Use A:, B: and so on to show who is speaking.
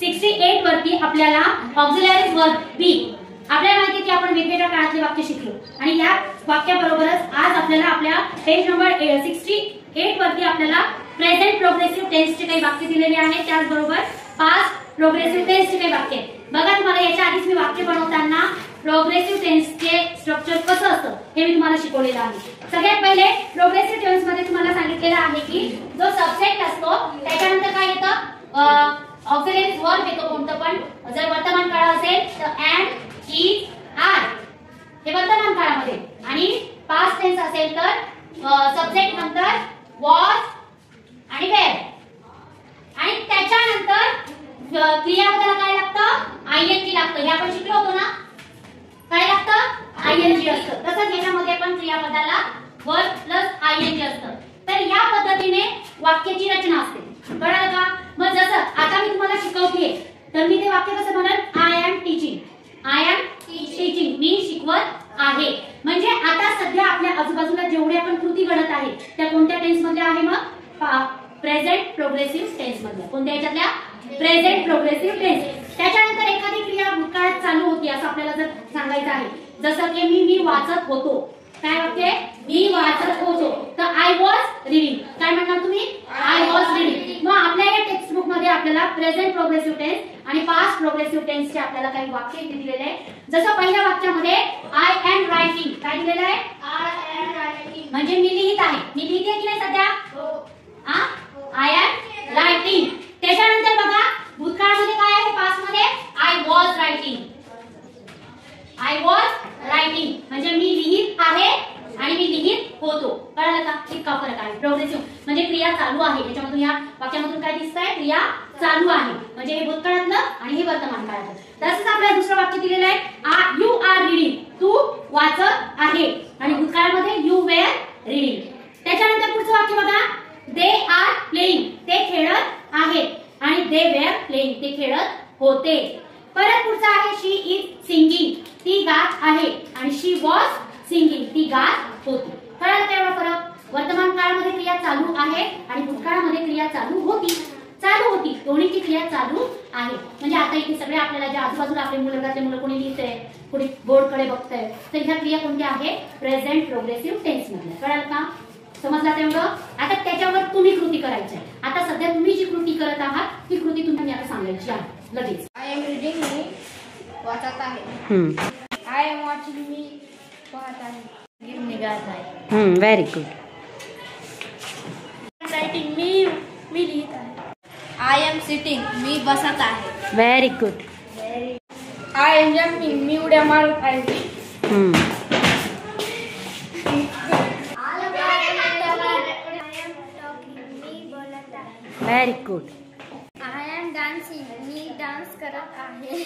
A: 68 वरती आपल्याला auxiliary verb बी आपल्याला माहिती आहे की आपण वेगवेगळ्या काळातले वाक्य शिकलो आणि या वाक्याबरोबरच आज आपल्याला आपल्या पेज नंबर 68 वरती आपल्याला प्रेझेंट प्रोग्रेसिव्ह टेन्सचे काही वाक्य दिलेले आहेत, त्याचबरोबर पास्ट प्रोग्रेसिव्ह टेन्सचे काही वाक्य आहेत. बघा, तुम्हाला याच्या आधीच मी वाक्य बनवताना प्रोग्रेसिव्ह टेन्सचे स्ट्रक्चर कसं असतं हे मी तुम्हाला शिकवलेलं आहे. सगळ्यात पहिले प्रोग्रेसिव्ह टेन्स मध्ये तुम्हाला सांगितलेलं आहे की जो सबजेक्ट असतो त्याच्यानंतर काय येतं, ऑक्झिलरी वर्ब येतो कोणतं पण. जर वर्तमान काळ असेल तर एंड, इज, आर हे वर्तमान काळामध्ये, आणि पास्ट टेन्स असेल तर सब्जेक्ट नंतर वॉज आणि वेअर, आणि त्याच्यानंतर क्रियापदाला काय लागतं, आयएनजी लागतं. हे आपण शिकलो होतो ना, काय लागतं, आयएनजी असतं. तसंच याच्यामध्ये पण क्रियापदाला वर्ब प्लस आयएनजी असतं. तर या पद्धतीने वाक्याची रचना असते. कळलं का? मग जसं आता मी तुम्हाला शिकवतेय तर मी ते वाक्य कसं म्हणत, I am teaching, I am teaching, मी शिकवत आहे. म्हणजे आता सध्या आपल्या आजूबाजूला जेवढ्या पण कृती घडत आहेत त्या कोणत्या टेन्स मध्ये आहे, मग प्रेझेंट प्रोग्रेसिव्ह टेन्स मध्ये. कोणत्या याच्यातल्या, प्रेझेंट प्रोग्रेसिव्ह टेन्स. त्याच्यानंतर एखादी क्रिया भूतकाळात चालू होती असं आपल्याला जर सांगायचं आहे, जसं की मी वाचत होतो, काय वाक्य, मी वाचत होतो, तर आय वॉज रीडिंग. काय म्हणणार तुम्ही, आय वॉज रीडिंग. मग आपल्या या टेक्स्ट बुक मध्ये आपल्याला प्रेझेंट प्रोग्रेसिव्ह टेन्स आणि पास्ट प्रोग्रेसिव्ह टेन्सचे आपल्याला काही वाक्य दिलेले आहे. जसं पहिल्या वाक्यामध्ये आय एम रायटिंग, काय दिलेलं आहे, आय एम रायटिंग म्हणजे मी लिहित आहे. मी लिहिते की नाही सध्या, आय एम रायटिंग. त्याच्यानंतर बघा भूतकाळामध्ये काय आहे, पास्ट मध्ये I was writing, I was writing म्हणजे मी लिहित आहे आणि मी लिहित होतो. कळलं का, इतका फरक आहे. प्रोग्रेसिव्ह म्हणजे क्रिया चालू आहे. त्याच्यामधून या वाक्यामधून काय दिसतंय, क्रिया चालू आहे. म्हणजे हे भूतकाळातलं आणि हे वर्तमान काळातलं. तसंच आपल्याला दुसरं वाक्य दिलेलं आहे, यू आर रीडिंग, तू वाचत आहे, आणि भूतकाळामध्ये यू वेअर रीडिंग. त्याच्यानंतर पुढचं वाक्य बघा, दे आर प्लेइंग, ते खेळत आहेत, आणि दे वेअर प्लेइंग, ते खेळत होते. परत पुढचा आहे, शी इज सिंगिंग, ती गात आहे, आणि शी वॉज सिंगिंग, ती गात होती. कळलं का एवढा फरक? वर्तमान काळामध्ये क्रिया चालू आहे आणि भूतकाळामध्ये क्रिया चालू होती. दोन्हीची क्रिया चालू आहे. म्हणजे आता इथे सगळे आपल्याला जे आजूबाजूला आपले मुलगातले मुलं कोणी लिहितंय, कोणी बोर्डकडे बघतंय, तर ह्या क्रिया कोणत्या आहे, प्रेझेंट प्रोग्रेसिव्ह टेन्स मधल्या. कळलं का, समजला तेवढं? आता त्याच्यावर तुम्ही कृती करायची आहे. आता सध्या तुम्ही जी कृती करत आहात ती कृती तुम्ही आता सांगायची आहे लगेच.
B: आय एम रीडिंग, मी वाचत आहे. आय एम वॉचिंग, मी पाहत आहे. गीत निघत आहे.
A: Very good.
B: रायटिंग, मी लिहित आहे. आय एम सिटिंग, मी बसत आहे.
A: Very good.
B: I am jumping, मी उड्या मारत आहे.
A: Very good.
B: I am dancing, मी डान्स करत आहे.